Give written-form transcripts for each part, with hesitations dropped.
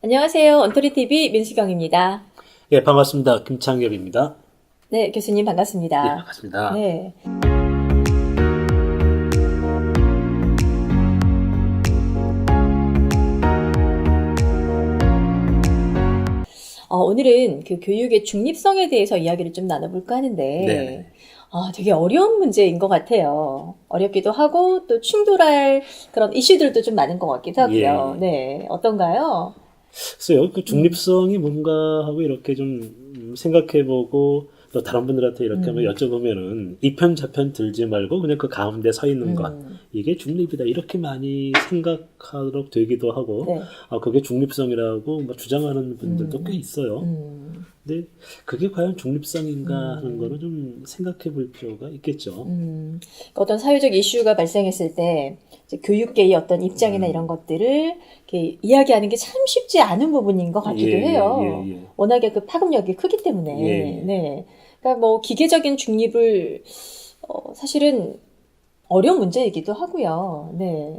안녕하세요. 언터리TV 민수경입니다. 예, 반갑습니다. 김창엽입니다. 네, 교수님 예, 반갑습니다. 반갑습니다. 네. 오늘은 그 교육의 중립성에 대해서 이야기를 좀 나눠볼까 하는데, 네. 되게 어려운 문제인 것 같아요. 어렵기도 하고, 또 충돌할 그런 이슈들도 좀 많은 것 같기도 하고요. 예. 네, 어떤가요? 글쎄요, 그 중립성이 뭔가 하고 이렇게 좀 생각해보고 또 다른 분들한테 이렇게 한번 여쭤보면은 이편 저편 들지 말고 그냥 그 가운데 서 있는 것. 이게 중립이다. 이렇게 많이 생각하도록 되기도 하고, 네. 그게 중립성이라고 뭐 주장하는 분들도 꽤 있어요. 근데 그게 과연 중립성인가 하는 거는 좀 생각해 볼 필요가 있겠죠. 어떤 사회적 이슈가 발생했을 때 이제 교육계의 어떤 입장이나 이런 것들을 이렇게 이야기하는 게 참 쉽지 않은 부분인 것 같기도 예, 해요. 예, 예. 워낙에 그 파급력이 크기 때문에. 예, 예. 네. 그러니까 뭐 기계적인 중립을 사실은 어려운 문제이기도 하고요. 네.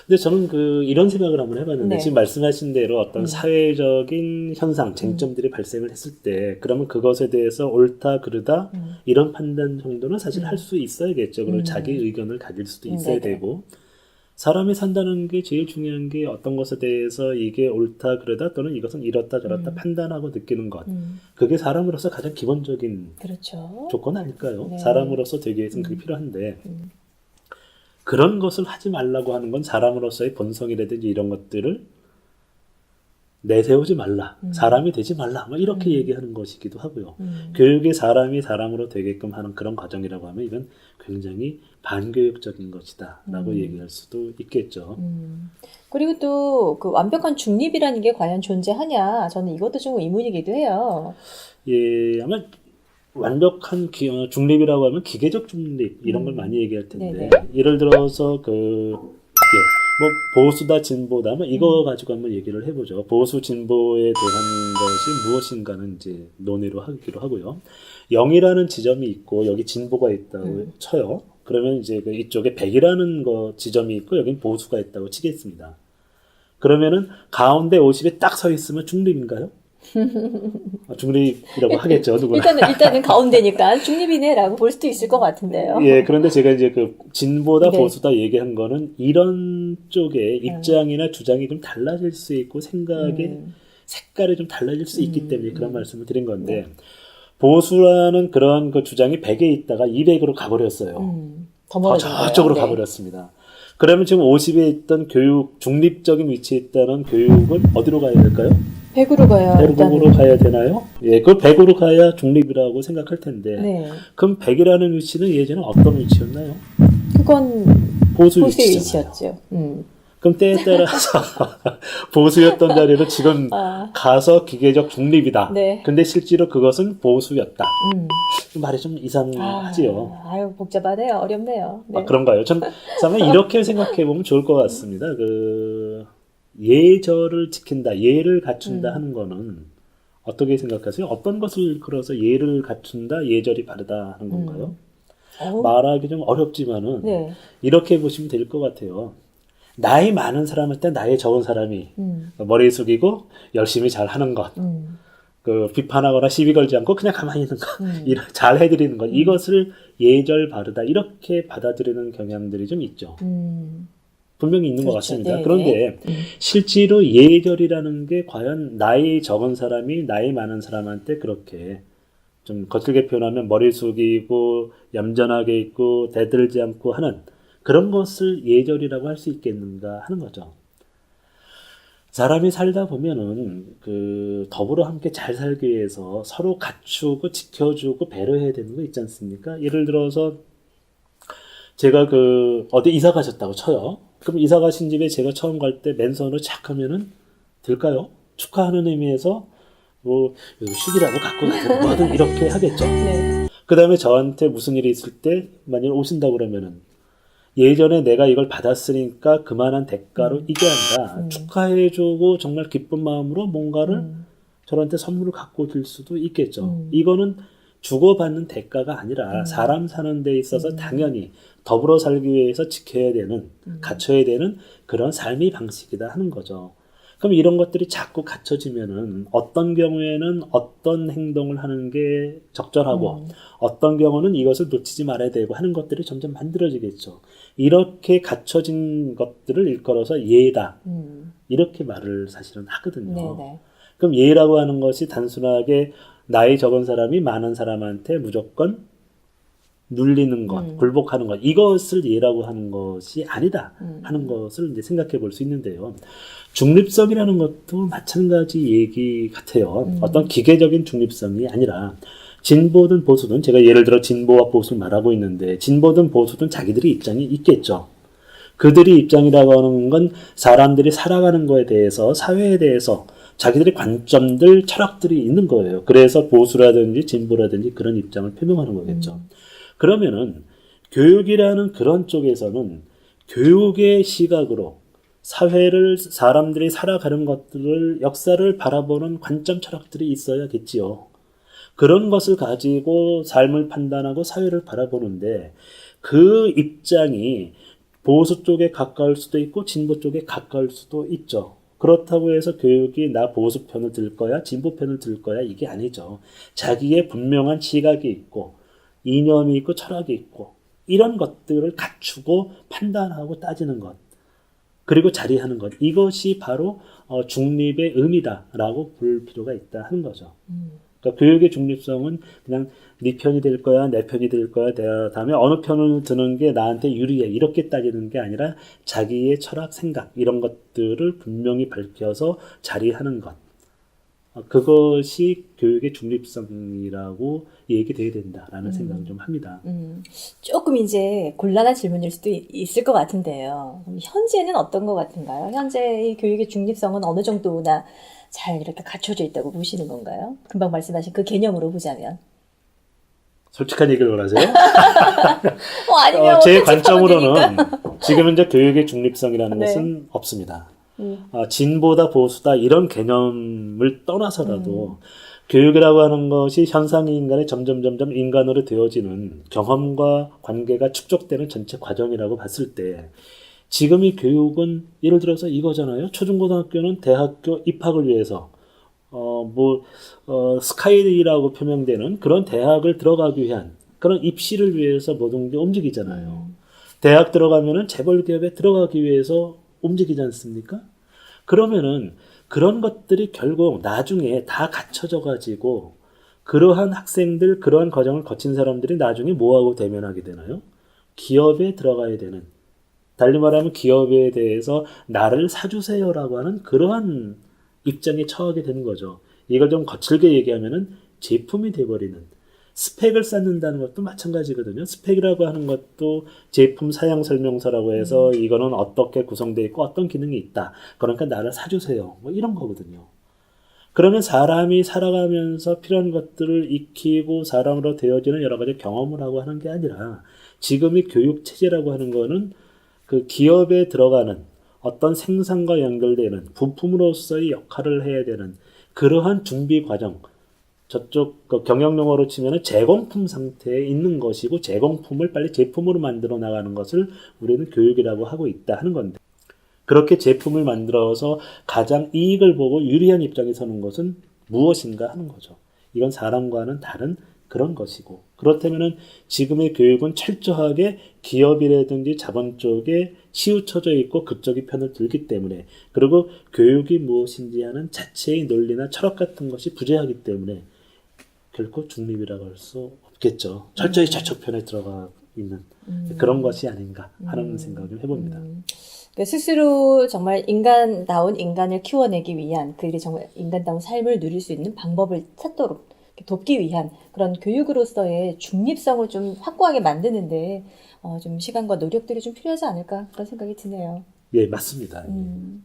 근데 저는 이런 생각을 한번 해봤는데, 네. 지금 말씀하신 대로 어떤 사회적인 현상, 쟁점들이 발생을 했을 때, 그러면 그것에 대해서 옳다, 그르다, 이런 판단 정도는 사실 할 수 있어야겠죠. 그리고 자기 의견을 가질 수도 있어야 네네. 되고, 사람이 산다는 게 제일 중요한 게 어떤 것에 대해서 이게 옳다, 그르다, 또는 이것은 이렇다, 저렇다 판단하고 느끼는 것. 그게 사람으로서 가장 기본적인 그렇죠. 조건 아닐까요? 네. 사람으로서 되기 위해서는 그게 필요한데, 그런 것을 하지 말라고 하는 건 사람으로서의 본성이라든지 이런 것들을 내세우지 말라. 사람이 되지 말라. 뭐 이렇게 얘기하는 것이기도 하고요. 교육이 사람이 사람으로 되게끔 하는 그런 과정이라고 하면 이건 굉장히 반교육적인 것이다. 라고 얘기할 수도 있겠죠. 그리고 또 그 완벽한 중립이라는 게 과연 존재하냐? 저는 이것도 좀 의문이기도 해요. 예, 아마 완벽한 중립이라고 하면 기계적 중립 이런 걸 많이 얘기할 텐데 네네. 예를 들어서 뭐 보수다 진보다 뭐 이거 가지고 한번 얘기를 해보죠. 보수 진보에 대한 것이 무엇인가는 이제 논의로 하기로 하고요. 0이라는 지점이 있고 여기 진보가 있다고 쳐요. 그러면 이제 이쪽에 100이라는 지점이 있고 여긴 보수가 있다고 치겠습니다. 그러면은 가운데 50에 딱 서 있으면 중립인가요? 중립이라고 하겠죠, 누구나. 일단은 가운데니까 중립이네라고 볼 수도 있을 것 같은데요. 예, 그런데 제가 이제 진보다 네. 보수다 얘기한 거는 이런 쪽의 입장이나 주장이 좀 달라질 수 있고 생각의 색깔이 좀 달라질 수 있기 때문에 그런 말씀을 드린 건데 보수라는 그런 그 주장이 100에 있다가 200으로 가버렸어요. 더 멀어진 거예요. 저쪽으로 네. 가버렸습니다. 그러면 지금 50에 있던 중립적인 위치에 있다는 교육은 어디로 가야 될까요? 100으로 가야 100으로 가야 되나요? 예, 그 100으로 가야 중립이라고 생각할 텐데. 네. 그럼 100이라는 위치는 예전에 어떤 위치였나요? 그건 보수 보수의 위치잖아요. 위치였죠. 그럼 때에 따라서 보수였던 자리로 지금 가서 기계적 중립이다. 네. 근데 실제로 그것은 보수였다. 말이 좀 이상하지요. 아유, 복잡하네요. 어렵네요. 네. 그런가요? 전 이렇게 생각해 보면 좋을 것 같습니다. 예절을 지킨다, 예를 갖춘다 하는 거는 어떻게 생각하세요? 어떤 것을 걸어서 예를 갖춘다, 예절이 바르다 하는 건가요? 말하기 좀 어렵지만은 네. 이렇게 보시면 될 것 같아요. 나이 많은 사람한테 나이 적은 사람이 머리 숙이고 열심히 잘 하는 것, 비판하거나 시비 걸지 않고 그냥 가만히 있는 것, 잘 해드리는 것, 이것을 예절 바르다 이렇게 받아들이는 경향들이 좀 있죠. 분명히 있는 것 그렇죠. 같습니다. 네네. 그런데 실제로 예절이라는 게 과연 나이 적은 사람이 나이 많은 사람한테 그렇게 좀 거칠게 표현하면 머리 숙이고 얌전하게 있고 대들지 않고 하는 그런 것을 예절이라고 할 수 있겠는가 하는 거죠. 사람이 살다 보면은 더불어 함께 잘 살기 위해서 서로 갖추고 지켜주고 배려해야 되는 거 있지 않습니까? 예를 들어서 제가 어디 이사 가셨다고 쳐요. 그럼 이사 가신 집에 제가 처음 갈 때 맨손으로 착 하면은 될까요? 축하하는 의미에서 뭐 식이라도 갖고 가든 뭐든 이렇게 하겠죠. 네. 그 다음에 저한테 무슨 일이 있을 때 만약 오신다고 그러면은 예전에 내가 이걸 받았으니까 그만한 대가로 이게 아니라 축하해주고 정말 기쁜 마음으로 뭔가를 저한테 선물을 갖고 줄 수도 있겠죠. 이거는 주고받는 대가가 아니라 사람 사는 데 있어서 당연히 더불어 살기 위해서 지켜야 되는, 갖춰야 되는 그런 삶의 방식이다 하는 거죠. 그럼 이런 것들이 자꾸 갖춰지면은 어떤 경우에는 어떤 행동을 하는 게 적절하고 어떤 경우는 이것을 놓치지 말아야 되고 하는 것들이 점점 만들어지겠죠. 이렇게 갖춰진 것들을 일컬어서 예다. 이렇게 말을 사실은 하거든요. 네네. 그럼 예라고 하는 것이 단순하게 나이 적은 사람이 많은 사람한테 무조건 눌리는 것, 굴복하는 것, 이것을 예라고 하는 것이 아니다 하는 것을 이제 생각해 볼 수 있는데요. 중립성이라는 것도 마찬가지 얘기 같아요. 어떤 기계적인 중립성이 아니라 진보든 보수든, 제가 예를 들어 진보와 보수를 말하고 있는데 진보든 보수든 자기들이 입장이 있겠죠. 그들이 입장이라고 하는 건 사람들이 살아가는 거에 대해서, 사회에 대해서 자기들의 관점들, 철학들이 있는 거예요. 그래서 보수라든지 진보라든지 그런 입장을 표명하는 거겠죠. 그러면은 교육이라는 그런 쪽에서는 교육의 시각으로 사회를, 사람들이 살아가는 것들을, 역사를 바라보는 관점, 철학들이 있어야겠지요. 그런 것을 가지고 삶을 판단하고 사회를 바라보는데 그 입장이 보수 쪽에 가까울 수도 있고 진보 쪽에 가까울 수도 있죠. 그렇다고 해서 교육이 나 보수 편을 들 거야, 진보 편을 들 거야, 이게 아니죠. 자기의 분명한 시각이 있고 이념이 있고 철학이 있고 이런 것들을 갖추고 판단하고 따지는 것, 그리고 자리하는 것, 이것이 바로 중립의 의미다라고 볼 필요가 있다 하는 거죠. 그러니까 교육의 중립성은 그냥 네 편이 될 거야, 내 편이 될 거야, 다음에 어느 편을 드는 게 나한테 유리해, 이렇게 따지는 게 아니라 자기의 철학, 생각 이런 것들을 분명히 밝혀서 자리하는 것, 그것이 교육의 중립성이라고 얘기돼야 된다라는 생각을 좀 합니다. 조금 이제 곤란한 질문일 수도 있을 것 같은데요. 그럼 현재는 어떤 것 같은가요? 현재의 교육의 중립성은 어느 정도나 잘 이렇게 갖춰져 있다고 보시는 건가요? 금방 말씀하신 그 개념으로 보자면. 솔직한 얘기를 원하세요? 아니면 제 어떤 관점으로는 질문입니까? 지금 현재 교육의 중립성이라는 네. 것은 없습니다. 진보다 보수다 이런 개념을 떠나서라도 교육이라고 하는 것이 현상의 인간의 점점 인간으로 되어지는 경험과 관계가 축적되는 전체 과정이라고 봤을 때 지금의 교육은 예를 들어서 이거잖아요. 초중고등학교는 대학교 입학을 위해서 스카이라고 표명되는 그런 대학을 들어가기 위한 그런 입시를 위해서 모든 게 움직이잖아요. 대학 들어가면은 재벌 기업에 들어가기 위해서 움직이지 않습니까? 그러면은 그런 것들이 결국 나중에 다 갖춰져 가지고 그러한 학생들, 그러한 과정을 거친 사람들이 나중에 뭐하고 대면하게 되나요? 기업에 들어가야 되는, 달리 말하면 기업에 대해서 나를 사주세요라고 하는 그러한 입장에 처하게 되는 거죠. 이걸 좀 거칠게 얘기하면은 제품이 돼버리는, 스펙을 쌓는다는 것도 마찬가지거든요. 스펙이라고 하는 것도 제품 사양 설명서라고 해서 이거는 어떻게 구성되어 있고 어떤 기능이 있다. 그러니까 나를 사주세요. 뭐 이런 거거든요. 그러면 사람이 살아가면서 필요한 것들을 익히고 사람으로 되어지는 여러 가지 경험을 하고 하는 게 아니라 지금의 교육 체제라고 하는 거는 그 기업에 들어가는 어떤 생산과 연결되는 부품으로서의 역할을 해야 되는 그러한 준비 과정, 저쪽 그 경영용어로 치면은 제공품 상태에 있는 것이고 제공품을 빨리 제품으로 만들어 나가는 것을 우리는 교육이라고 하고 있다 하는 건데, 그렇게 제품을 만들어서 가장 이익을 보고 유리한 입장에 서는 것은 무엇인가 하는 거죠. 이건 사람과는 다른 그런 것이고, 그렇다면은 지금의 교육은 철저하게 기업이라든지 자본 쪽에 치우쳐져 있고 그쪽의 편을 들기 때문에, 그리고 교육이 무엇인지 하는 자체의 논리나 철학 같은 것이 부재하기 때문에 결코 중립이라고 할 수 없겠죠. 철저히 저쪽 편에 들어가 있는 그런 것이 아닌가 하는 생각을 해봅니다. 그러니까 스스로 정말 인간다운 인간을 키워내기 위한, 그들이 정말 인간다운 삶을 누릴 수 있는 방법을 찾도록 돕기 위한 그런 교육으로서의 중립성을 좀 확고하게 만드는데 좀 시간과 노력들이 좀 필요하지 않을까 그런 생각이 드네요. 예, 맞습니다.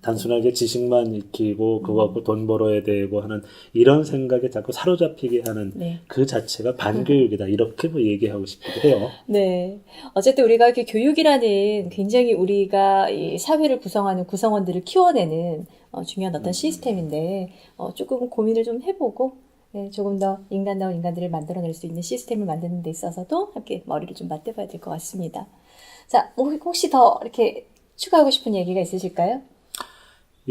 단순하게 지식만 익히고 그거 갖고 돈 벌어야 되고 하는 이런 생각에 자꾸 사로잡히게 하는 네. 그 자체가 반교육이다. 이렇게 뭐 얘기하고 싶기도 해요. 네. 어쨌든 우리가 이렇게 교육이라는 굉장히 우리가 이 사회를 구성하는 구성원들을 키워내는 중요한 어떤 시스템인데 조금 고민을 좀 해보고 조금 더 인간다운 인간들을 만들어낼 수 있는 시스템을 만드는 데 있어서도 함께 머리를 좀 맞대봐야 될 것 같습니다. 자, 혹시 더 이렇게 추가하고 싶은 얘기가 있으실까요?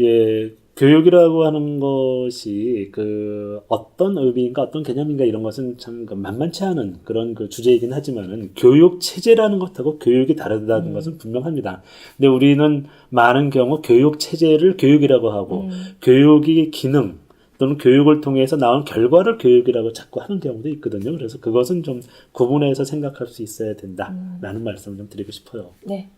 예, 교육이라고 하는 것이 그 어떤 의미인가 어떤 개념인가 이런 것은 참그 만만치 않은 그런 그 주제이긴 하지만은 교육 체제라는 것하고 교육이 다르다는 것은 분명합니다. 근데 우리는 많은 경우 교육 체제를 교육이라고 하고 교육이 기능 또는 교육을 통해서 나온 결과를 교육이라고 자꾸 하는 경우도 있거든요. 그래서 그것은 좀 구분해서 생각할 수 있어야 된다라는 말씀을 좀 드리고 싶어요. 네.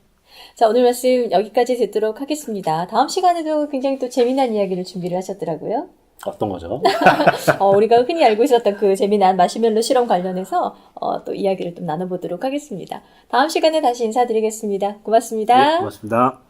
자, 오늘 말씀 여기까지 듣도록 하겠습니다. 다음 시간에도 굉장히 또 재미난 이야기를 준비를 하셨더라고요. 어떤 거죠? 우리가 흔히 알고 있었던 그 재미난 마시멜로 실험 관련해서 또 이야기를 좀 나눠보도록 하겠습니다. 다음 시간에 다시 인사드리겠습니다. 고맙습니다. 네, 고맙습니다.